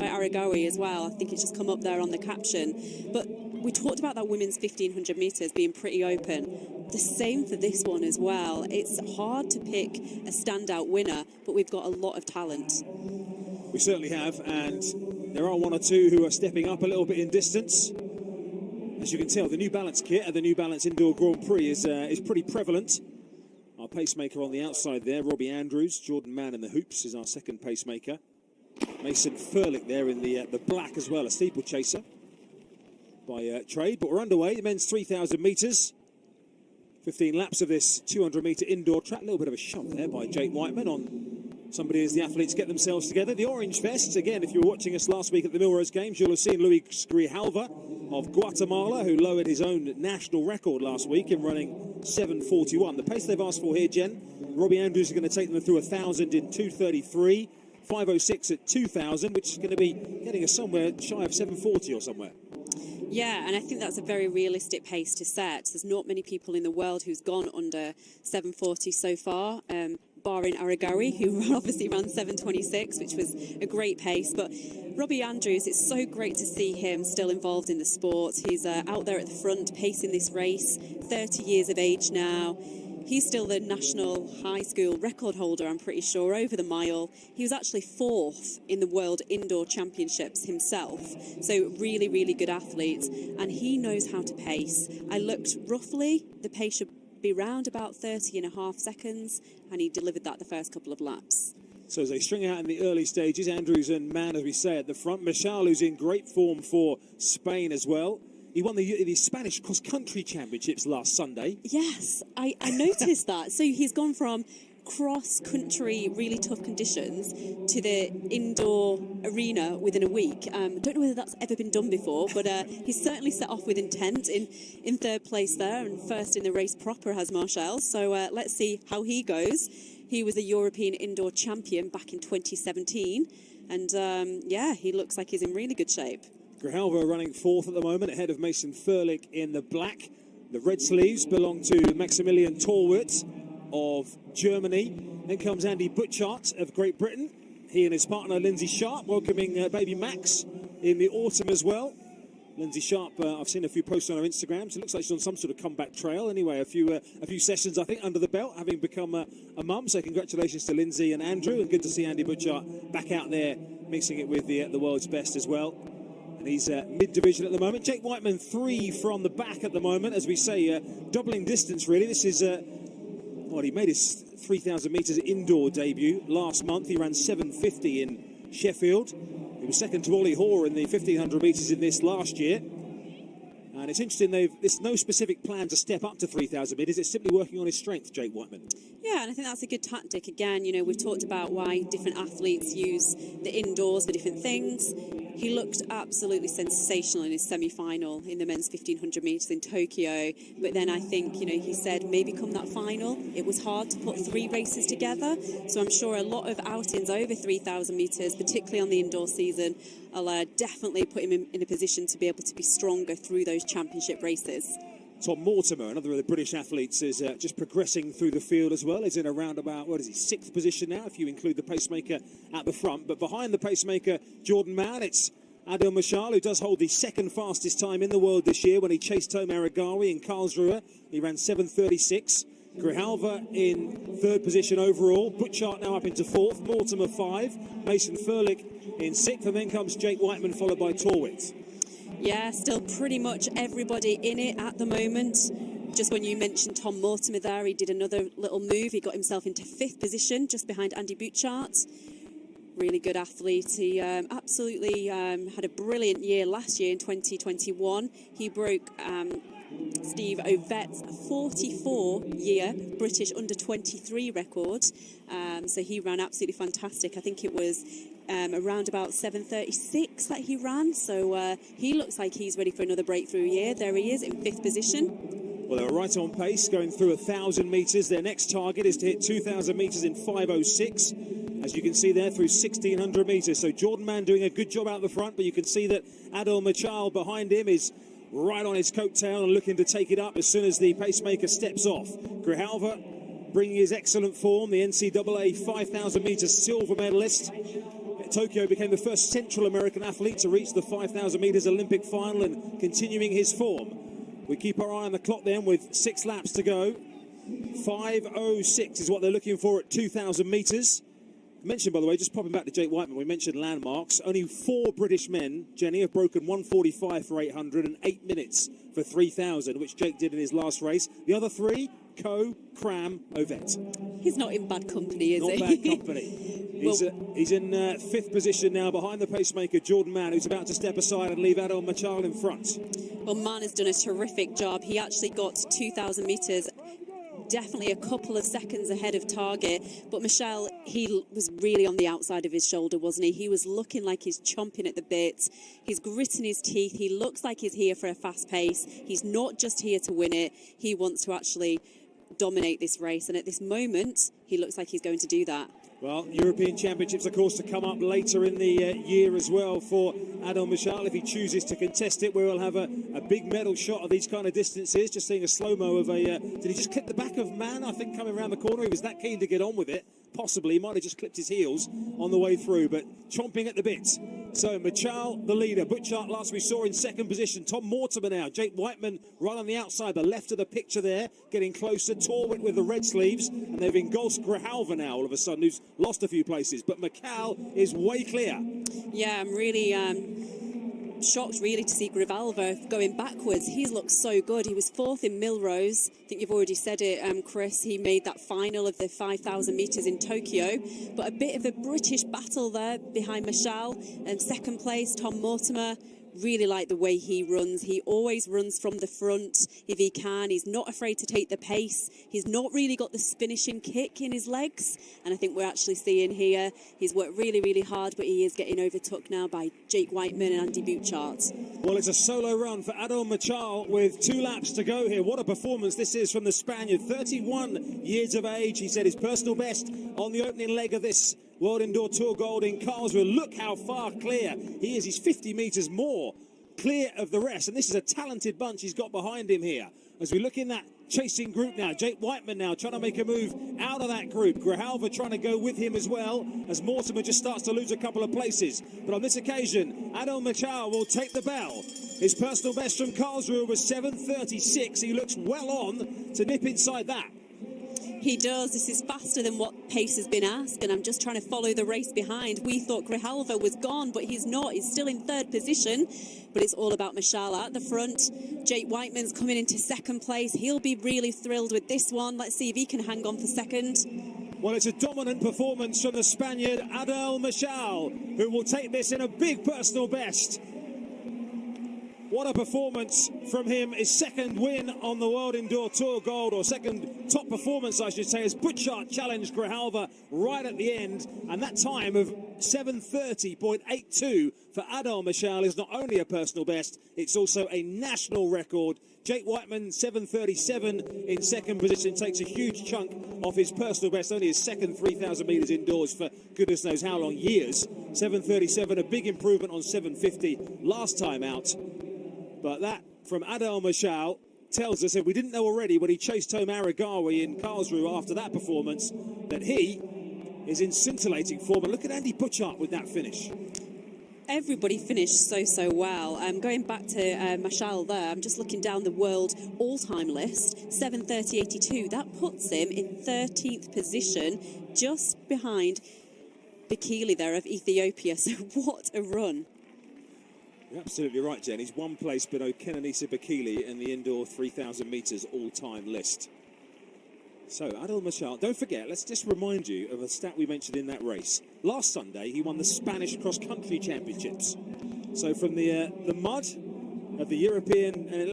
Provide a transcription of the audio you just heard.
by Aragawi as well. I think it's just come up there on the caption. But we talked about that women's 1500 metres being pretty open. The same for this one as well. It's hard to pick a standout winner, but we've got a lot of talent. We certainly have, and there are one or two who are stepping up a little bit in distance. As you can tell, the New Balance kit at the New Balance Indoor Grand Prix is pretty prevalent. Our pacemaker on the outside there, Robbie Andrews. Jordan Mann in the hoops is our second pacemaker. Mason Furlick there in the black as well, a steeplechaser by trade. But we're underway, the men's 3,000 metres. 15 laps of this 200-metre indoor track. A little bit of a shot there by Jake Whiteman on somebody as the athletes get themselves together. The orange vests, again, if you were watching us last week at the Milrose Games, you'll have seen Luis Grijalva of Guatemala, who lowered his own national record last week in running 7:41. The pace they've asked for here, Jen, Robbie Andrews is going to take them through 1,000 in 2:33, 5:06 at 2,000, which is going to be getting us somewhere shy of 7:40 or somewhere. Yeah, and I think that's a very realistic pace to set. There's not many people in the world who's gone under 7:40 so far, barring Aragawi, who obviously ran 7:26, which was a great pace. But Robbie Andrews, it's so great to see him still involved in the sport. He's out there at the front, pacing this race, 30 years of age now. He's still the national high school record holder, I'm pretty sure, over the mile. He was actually 4th in the World Indoor Championships himself. So really, really good athlete. And he knows how to pace. I looked roughly, the pace should be round about 30.5 seconds, and he delivered that the first couple of laps. So as they string out in the early stages, Andrews and Mann, as we say, at the front. Mechaal, who's in great form for Spain as well. He won the Spanish cross-country championships last Sunday. Yes, I noticed that. So he's gone from cross-country, really tough conditions to the indoor arena within a week. Don't know whether that's ever been done before, but he's certainly set off with intent in third place there, and first in the race proper has Mechaal. So let's see how he goes. He was a European indoor champion back in 2017, and yeah, he looks like he's in really good shape. Grijalva running 4th at the moment, ahead of Mason Furlick in the black. The red sleeves belong to Maximilian Torwitz of Germany. Then comes Andy Butchart of Great Britain. He and his partner Lindsay Sharp welcoming baby Max in the autumn as well. Lindsay Sharp, I've seen a few posts on her Instagram. So it looks like she's on some sort of comeback trail. Anyway, a few sessions, I think, under the belt, having become a mum. So congratulations to Lindsay and Andrew, and good to see Andy Butchart back out there mixing it with the world's best as well. And he's mid-division at the moment. Jake Whiteman 3 from the back at the moment, as we say, doubling distance really. This is, well, he made his 3,000 metres indoor debut last month. He ran 7:50 in Sheffield. He was second to Ollie Hoare in the 1,500 metres in this last year. And it's interesting, there's no specific plan to step up to 3,000 metres. It's simply working on his strength, Jake Whiteman. Yeah, and I think that's a good tactic. Again, you know, we've talked about why different athletes use the indoors for different things. He looked absolutely sensational in his semi-final in the men's 1,500 metres in Tokyo. But then I think, you know, he said maybe come that final, it was hard to put 3 races together. So I'm sure a lot of outings over 3,000 metres, particularly on the indoor season, will definitely put him in a position to be able to be stronger through those championship races. Tom Mortimer, another of the British athletes, is just progressing through the field as well. He's in around about, what is he, 6th position now, if you include the pacemaker at the front. But behind the pacemaker, Jordan Mann, it's Adel Mechaal, who does hold the 2nd fastest time in the world this year when he chased home Aragawi in Karlsruhe. He ran 7:36. Grijalva in 3rd position overall. Butchart now up into 4th. Mortimer 5. Mason Furlick in 6th. And then comes Jake Whiteman, followed by Torwitz. Yeah, still pretty much everybody in it at the moment. Just when you mentioned Tom Mortimer there, he did another little move. He got himself into 5th position, just behind Andy Butchart. Really good athlete. He absolutely had a brilliant year last year in 2021. He broke Steve Ovet's 44-year British under-23 record. So he ran absolutely fantastic. I think it was around about 7:36 that he ran. So he looks like he's ready for another breakthrough year. There he is in 5th position. Well, they're right on pace, going through 1,000 metres. Their next target is to hit 2,000 metres in 5:06. As you can see there, through 1,600 metres. So Jordan Mann doing a good job out the front, but you can see that Adel Mechaal behind him is right on his coattail and looking to take it up as soon as the pacemaker steps off. Grijalva bringing his excellent form, the NCAA 5,000 metres silver medalist. Tokyo became the first Central American athlete to reach the 5,000 metres Olympic final and continuing his form. We keep our eye on the clock then with 6 laps to go. 5:06 is what they're looking for at 2,000 metres. Mentioned, by the way, just popping back to Jake Whiteman, we mentioned landmarks. Only 4 British men, Jenny, have broken 1:45 for 800 and 8 minutes for 3,000, which Jake did in his last race. The other 3, Coe, Cram, Ovett. He's not in bad company, is not he? Not bad company. He's in 5th position now behind the pacemaker, Jordan Mann, who's about to step aside and leave Adel Mechaal in front. Well, Mann has done a terrific job. He actually got 2,000 metres definitely a couple of seconds ahead of target, but Mechaal, he was really on the outside of his shoulder, wasn't he? He was looking like he's chomping at the bit. He's gritting his teeth. He looks like he's here for a fast pace. He's not just here to win it. He wants to actually dominate this race, and at this moment he looks like he's going to do that. Well, European Championships, of course, to come up later in the year as well for Adel Mechaal. If he chooses to contest it, we will have a big medal shot of these kind of distances. Just seeing a slow-mo of a... did he just clip the back of Mann, I think, coming around the corner? He was that keen to get on with it. Possibly, he might have just clipped his heels on the way through, but chomping at the bit. So, Mechaal, the leader. Butchart, last we saw, in 2nd position. Tom Mortimer now. Jake Whiteman right on the outside, the left of the picture there, getting closer. Torwitt with the red sleeves, and they've engulfed Grijalva now, all of a sudden, who's lost a few places. But Mechaal is way clear. Yeah, I'm really... shocked really to see Grijalva going backwards. He's looked so good. He was 4th in Milrose. I think you've already said it, Chris. He made that final of the 5,000 metres in Tokyo. But a bit of a British battle there behind Mechaal. And 2nd place, Tom Mortimer. Really like the way he runs. He always runs from the front if he can. He's not afraid to take the pace. He's not really got the finishing kick in his legs. And I think we're actually seeing here, he's worked really, really hard, but he is getting overtook now by Jake Whiteman and Andy Butchart. Well, it's a solo run for Adel Mechaal with 2 laps to go here. What a performance this is from the Spaniard. 31 years of age. He set his personal best on the opening leg of this World Indoor Tour Gold in Karlsruhe. Look how far clear he is. He's 50 metres more clear of the rest. And this is a talented bunch he's got behind him here. As we look in that chasing group now, Jake Whiteman now trying to make a move out of that group. Grijalva trying to go with him as well, as Mortimer just starts to lose a couple of places. But on this occasion, Adel Mechaal will take the bell. His personal best from Karlsruhe was 7:36. He looks well on to nip inside that. He does. This is faster than what pace has been asked, and I'm just trying to follow the race behind. We thought Grijalva was gone, but he's not. He's still in 3rd position, but it's all about Mechaal at the front. Jake Whiteman's coming into 2nd place. He'll be really thrilled with this one. Let's see if he can hang on for 2nd. Well, it's a dominant performance from the Spaniard Adel Mechaal, who will take this in a big personal best. What a performance from him. His 2nd win on the World Indoor Tour Gold, or 2nd top performance, I should say, as Butchart challenged Grijalva right at the end. And that time of 7:30.82 for Adel Mechaal is not only a personal best, it's also a national record. Jake Whiteman, 7:37 in 2nd position, takes a huge chunk off his personal best, only his 2nd 3,000 metres indoors for goodness knows how long, years. 7:37, a big improvement on 7:50 last time out. But that from Adel Mechaal tells us, if we didn't know already when he chased home Aragawi in Karlsruhe after that performance, that he is in scintillating form. And look at Andy Butchart with that finish. Everybody finished so well. Going back to Mechaal there, I'm just looking down the world all-time list, 7:30.82. That puts him in 13th position, just behind Bekele there of Ethiopia. So what a run. You're absolutely right, Jen. He's 1 place below Kenenisa Bekele in the indoor 3,000 metres all-time list. So, Adel Mechaal, don't forget, let's just remind you of a stat we mentioned in that race. Last Sunday, he won the Spanish cross-country championships. So, from the mud of the European